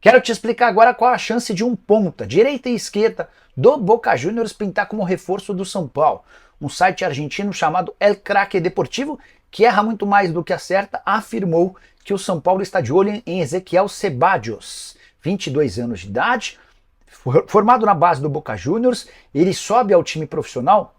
Quero te explicar agora qual a chance de um ponta, direita e esquerda, do Boca Juniors pintar como reforço do São Paulo. Um site argentino chamado El Craque Deportivo, que erra muito mais do que acerta, afirmou que o São Paulo está de olho em Ezequiel Ceballos, 22 anos de idade, formado na base do Boca Juniors. Ele sobe ao time profissional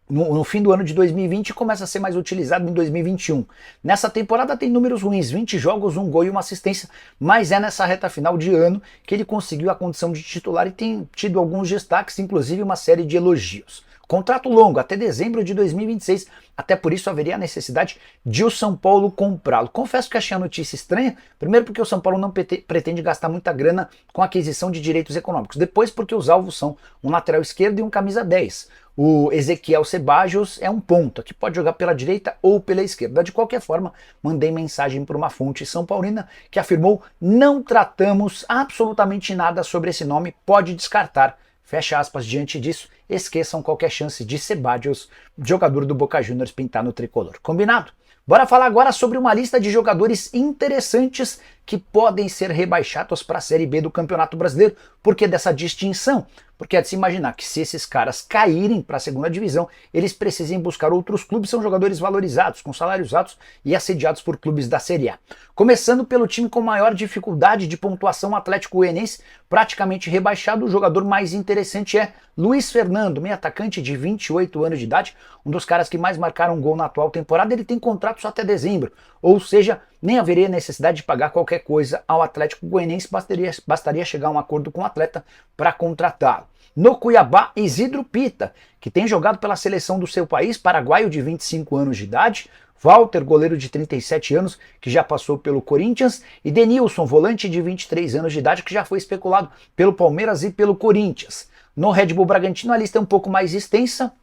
no fim do ano de 2020 e começa a ser mais utilizado em 2021. Nessa temporada tem números ruins, 20 jogos, um gol e uma assistência, mas é nessa reta final de ano que ele conseguiu a condição de titular e tem tido alguns destaques, inclusive uma série de elogios. Contrato longo, até dezembro de 2026, até por isso haveria a necessidade de o São Paulo comprá-lo. Confesso que achei a notícia estranha, primeiro porque o São Paulo não pretende gastar muita grana com a aquisição de direitos econômicos, depois porque os alvos são um lateral esquerdo e um camisa 10. O Ezequiel Ceballos é um ponta, que pode jogar pela direita ou pela esquerda. De qualquer forma, mandei mensagem para uma fonte são paulina que afirmou: não tratamos absolutamente nada sobre esse nome, pode descartar. Fecha aspas. Diante disso, esqueçam qualquer chance de Ceballos, jogador do Boca Juniors, pintar no tricolor. Combinado? Bora falar agora sobre uma lista de jogadores interessantes que podem ser rebaixados para a Série B do Campeonato Brasileiro. Por que dessa distinção? Porque é de se imaginar que se esses caras caírem para a segunda divisão, eles precisem buscar outros clubes. São jogadores valorizados, com salários altos e assediados por clubes da Série A. Começando pelo time com maior dificuldade de pontuação, o Atlético Goianiense, praticamente rebaixado. O jogador mais interessante é Luiz Fernando, meio atacante de 28 anos de idade, um dos caras que mais marcaram gol na atual temporada. Ele tem contrato só até dezembro, ou seja, nem haveria necessidade de pagar qualquer coisa ao Atlético Goianiense, bastaria chegar a um acordo com o atleta para contratá-lo. No Cuiabá, Isidro Pita, que tem jogado pela seleção do seu país, paraguaio de 25 anos de idade, Walter, goleiro de 37 anos, que já passou pelo Corinthians, e Denilson, volante de 23 anos de idade, que já foi especulado pelo Palmeiras e pelo Corinthians. No Red Bull Bragantino, a lista é um pouco mais extensa.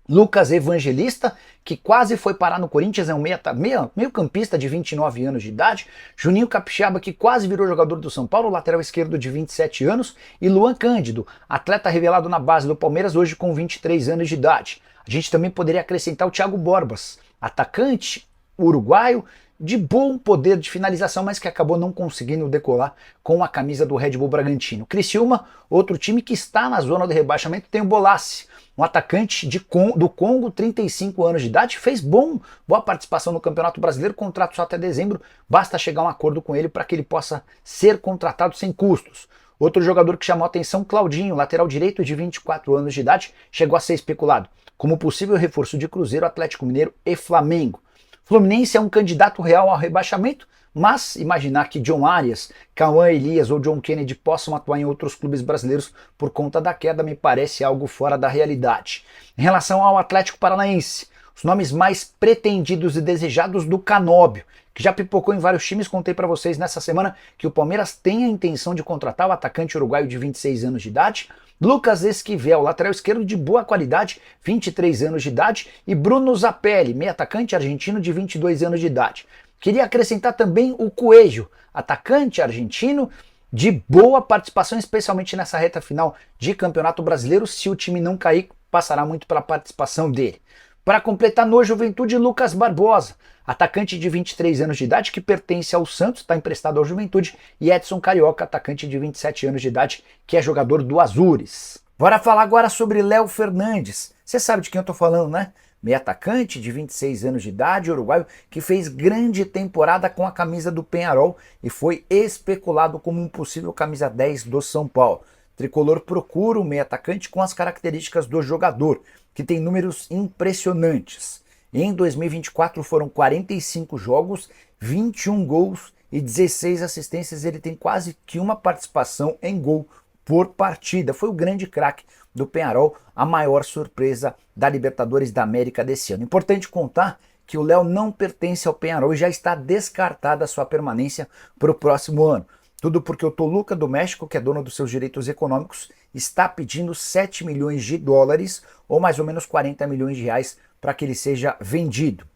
Lucas Evangelista, que quase foi parar no Corinthians, é um meio campista de 29 anos de idade. Juninho Capixaba, que quase virou jogador do São Paulo, lateral esquerdo de 27 anos. E Luan Cândido, atleta revelado na base do Palmeiras, hoje com 23 anos de idade. A gente também poderia acrescentar o Thiago Borbas, atacante uruguaio, de bom poder de finalização, mas que acabou não conseguindo decolar com a camisa do Red Bull Bragantino. Criciúma, outro time que está na zona de rebaixamento, tem o Bolassi, um atacante do Congo, 35 anos de idade, fez boa participação no Campeonato Brasileiro, contrato só até dezembro, basta chegar a um acordo com ele para que ele possa ser contratado sem custos. Outro jogador que chamou a atenção, Claudinho, lateral direito de 24 anos de idade, chegou a ser especulado como possível reforço de Cruzeiro, Atlético Mineiro e Flamengo. Fluminense é um candidato real ao rebaixamento, mas imaginar que John Arias, Cauã Elias ou John Kennedy possam atuar em outros clubes brasileiros por conta da queda me parece algo fora da realidade. Em relação ao Atlético Paranaense, os nomes mais pretendidos e desejados do Canóbio, que já pipocou em vários times. Contei para vocês nessa semana que o Palmeiras tem a intenção de contratar o atacante uruguaio de 26 anos de idade, Lucas Esquivel, lateral esquerdo de boa qualidade, 23 anos de idade, e Bruno Zapelli, meio atacante argentino de 22 anos de idade. Queria acrescentar também o Coelho, atacante argentino de boa participação, especialmente nessa reta final de Campeonato Brasileiro. Se o time não cair, passará muito pela participação dele. Para completar, no Juventude, Lucas Barbosa, atacante de 23 anos de idade, que pertence ao Santos, está emprestado ao Juventude, e Edson Carioca, atacante de 27 anos de idade, que é jogador do Azures. Bora falar agora sobre Léo Fernandes. Você sabe de quem eu estou falando, né? Meio atacante de 26 anos de idade, uruguaio, que fez grande temporada com a camisa do Peñarol e foi especulado como um possível camisa 10 do São Paulo. Tricolor procura um meio atacante com as características do jogador, que tem números impressionantes. Em 2024 foram 45 jogos, 21 gols e 16 assistências. Ele tem quase que uma participação em gol por partida. Foi o grande craque do Peñarol, a maior surpresa da Libertadores da América desse ano. Importante contar que o Léo não pertence ao Peñarol e já está descartada a sua permanência para o próximo ano. Tudo porque o Toluca do México, que é dono dos seus direitos econômicos, está pedindo 7 milhões de dólares, ou mais ou menos 40 milhões de reais, para que ele seja vendido.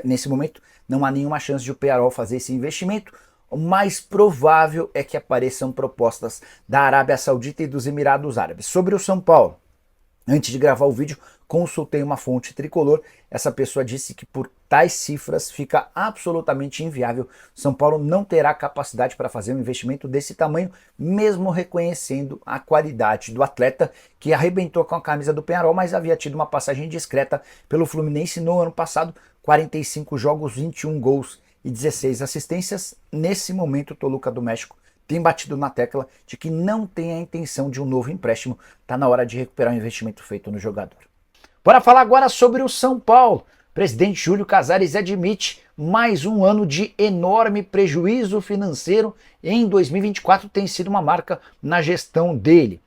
Nesse momento, não há nenhuma chance de o Peñarol fazer esse investimento. O mais provável é que apareçam propostas da Arábia Saudita e dos Emirados Árabes. Sobre o São Paulo, Antes de gravar o vídeo, consultei uma fonte tricolor. Essa pessoa disse que por tais cifras fica absolutamente inviável. São Paulo não terá capacidade para fazer um investimento desse tamanho, mesmo reconhecendo a qualidade do atleta que arrebentou com a camisa do Peñarol, mas havia tido uma passagem discreta pelo Fluminense no ano passado, 45 jogos, 21 gols e 16 assistências. Nesse momento, o Toluca do México tem batido na tecla de que não tem a intenção de um novo empréstimo. Está na hora de recuperar o investimento feito no jogador. Bora falar agora sobre o São Paulo. O presidente Júlio Casares admite mais um ano de enorme prejuízo financeiro em 2024 tem sido uma marca na gestão dele.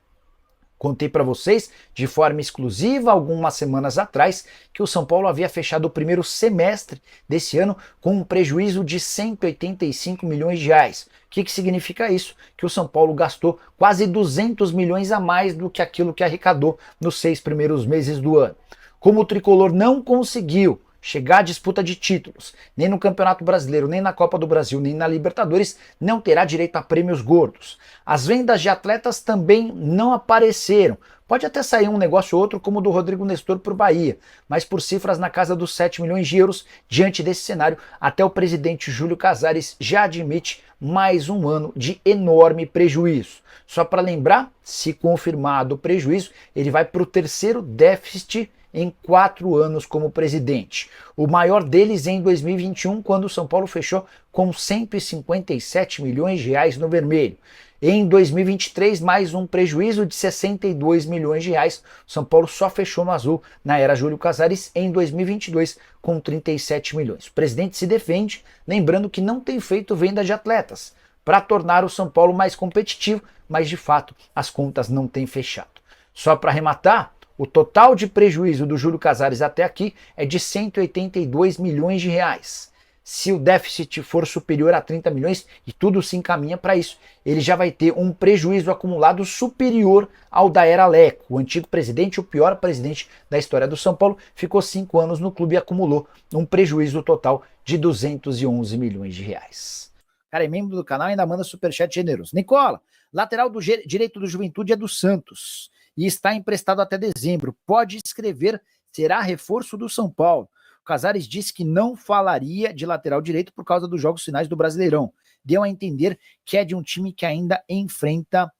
Contei para vocês de forma exclusiva algumas semanas atrás que o São Paulo havia fechado o primeiro semestre desse ano com um prejuízo de 185 milhões de reais. O que significa isso? Que o São Paulo gastou quase 200 milhões a mais do que aquilo que arrecadou nos 6 primeiros meses do ano. Como o tricolor não conseguiu chegar à disputa de títulos, nem no Campeonato Brasileiro, nem na Copa do Brasil, nem na Libertadores, não terá direito a prêmios gordos. As vendas de atletas também não apareceram. Pode até sair um negócio ou outro, como o do Rodrigo Nestor para o Bahia, mas por cifras na casa dos 7 milhões de euros, diante desse cenário, até o presidente Júlio Casares já admite mais um ano de enorme prejuízo. Só para lembrar, se confirmado o prejuízo, ele vai para o terceiro déficit em 4 anos como presidente. O maior deles em 2021, quando o São Paulo fechou com 157 milhões de reais no vermelho. Em 2023, mais um prejuízo de 62 milhões de reais. O São Paulo só fechou no azul na era Júlio Casares em 2022 com 37 milhões. O presidente se defende, lembrando que não tem feito venda de atletas para tornar o São Paulo mais competitivo, mas de fato as contas não têm fechado. Só para arrematar, o total de prejuízo do Júlio Casares até aqui é de 182 milhões de reais. Se o déficit for superior a 30 milhões, e tudo se encaminha para isso, ele já vai ter um prejuízo acumulado superior ao da era Leco. O antigo presidente, o pior presidente da história do São Paulo, ficou 5 anos no clube e acumulou um prejuízo total de 211 milhões de reais. Cara, é membro do canal e ainda manda superchat generoso. Nicola, lateral do direito do Juventude é do Santos e está emprestado até dezembro. Pode escrever, será reforço do São Paulo. O Casares disse que não falaria de lateral direito por causa dos jogos finais do Brasileirão. Deu a entender que é de um time que ainda enfrenta,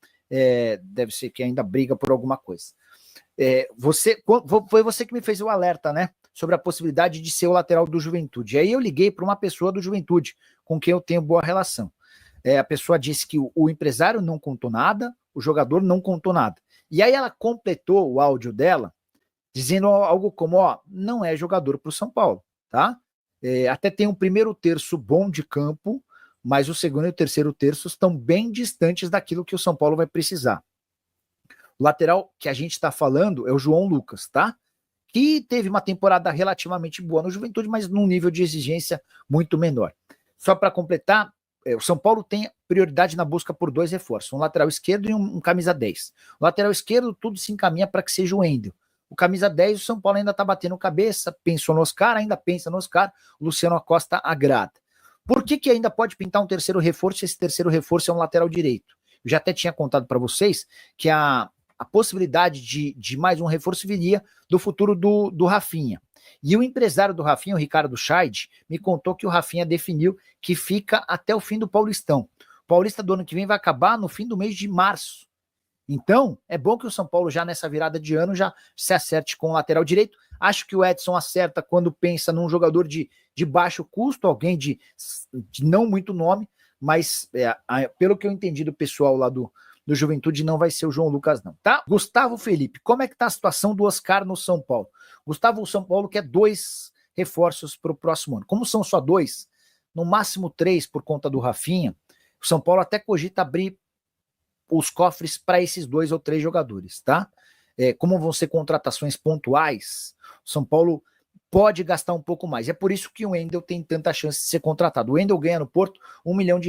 deve ser que ainda briga por alguma coisa. Foi você que me fez o alerta, né? Sobre a possibilidade de ser o lateral do Juventude. E aí eu liguei para uma pessoa do Juventude, com quem eu tenho boa relação. A pessoa disse que o empresário não contou nada, o jogador não contou nada. E aí ela completou o áudio dela dizendo algo como, não é jogador para o São Paulo, tá? Até tem um primeiro terço bom de campo, mas o segundo e o terceiro terço estão bem distantes daquilo que o São Paulo vai precisar. O lateral que a gente está falando é o João Lucas, tá? Que teve uma temporada relativamente boa no Juventude, mas num nível de exigência muito menor. Só para completar, o São Paulo tem prioridade na busca por 2 reforços, um lateral esquerdo e um camisa 10. O lateral esquerdo, tudo se encaminha para que seja o Wendel. O camisa 10, o São Paulo ainda está batendo cabeça, pensou no Oscar, ainda pensa no Oscar, o Luciano Acosta agrada. Por que ainda pode pintar um terceiro reforço? Esse terceiro reforço é um lateral direito. Eu já até tinha contado para vocês que a possibilidade de mais um reforço viria do futuro do Rafinha. E o empresário do Rafinha, o Ricardo Scheid, me contou que o Rafinha definiu que fica até o fim do Paulistão. O Paulista do ano que vem vai acabar no fim do mês de março. Então, é bom que o São Paulo já nessa virada de ano já se acerte com o lateral direito. Acho que o Edson acerta quando pensa num jogador de baixo custo, alguém de não muito nome, mas pelo que eu entendi do pessoal lá do Juventude, não vai ser o João Lucas não, tá? Gustavo Felipe, como é que tá a situação do Oscar no São Paulo? Gustavo, o São Paulo quer 2 reforços para o próximo ano. Como são só 2, no máximo 3 por conta do Rafinha, o São Paulo até cogita abrir os cofres para esses 2 ou 3 jogadores, tá? Como vão ser contratações pontuais, o São Paulo pode gastar um pouco mais. É por isso que o Wendel tem tanta chance de ser contratado. O Wendel ganha no Porto R$1 milhão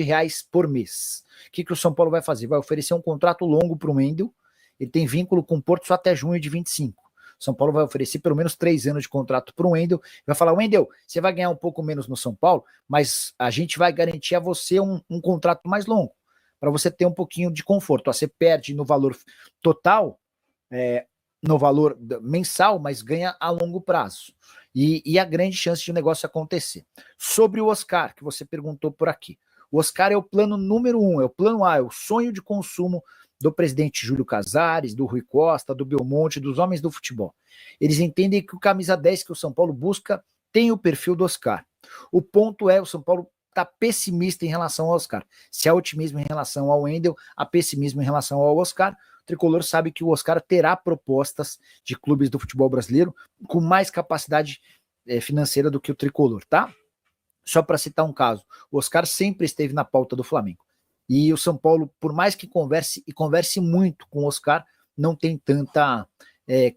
por mês. O que o São Paulo vai fazer? Vai oferecer um contrato longo para o Wendel. Ele tem vínculo com o Porto só até junho de 25. O São Paulo vai oferecer pelo menos 3 anos de contrato para o Wendel. Vai falar, Wendel, você vai ganhar um pouco menos no São Paulo, mas a gente vai garantir a você um contrato mais longo, para você ter um pouquinho de conforto. Você perde no valor total no valor mensal, mas ganha a longo prazo. E a grande chance de o negócio acontecer. Sobre o Oscar, que você perguntou por aqui. O Oscar é o plano número 1, é o plano A, é o sonho de consumo do presidente Júlio Casares, do Rui Costa, do Belmonte, dos homens do futebol. Eles entendem que o camisa 10 que o São Paulo busca tem o perfil do Oscar. O ponto é, o São Paulo está pessimista em relação ao Oscar. Se há otimismo em relação ao Wendel, há pessimismo em relação ao Oscar. O Tricolor sabe que o Oscar terá propostas de clubes do futebol brasileiro com mais capacidade financeira do que o Tricolor, tá? Só para citar um caso, o Oscar sempre esteve na pauta do Flamengo. E o São Paulo, por mais que converse muito com o Oscar, não tem tanta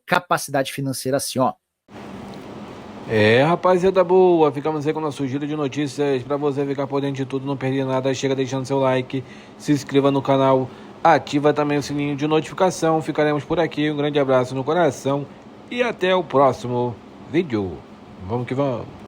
capacidade financeira assim, ó. Rapaziada boa, ficamos aí com o nosso giro de notícias. Para você ficar por dentro de tudo, não perder nada, chega deixando seu like, se inscreva no canal, ativa também o sininho de notificação. Ficaremos por aqui, um grande abraço no coração e até o próximo vídeo. Vamos que vamos.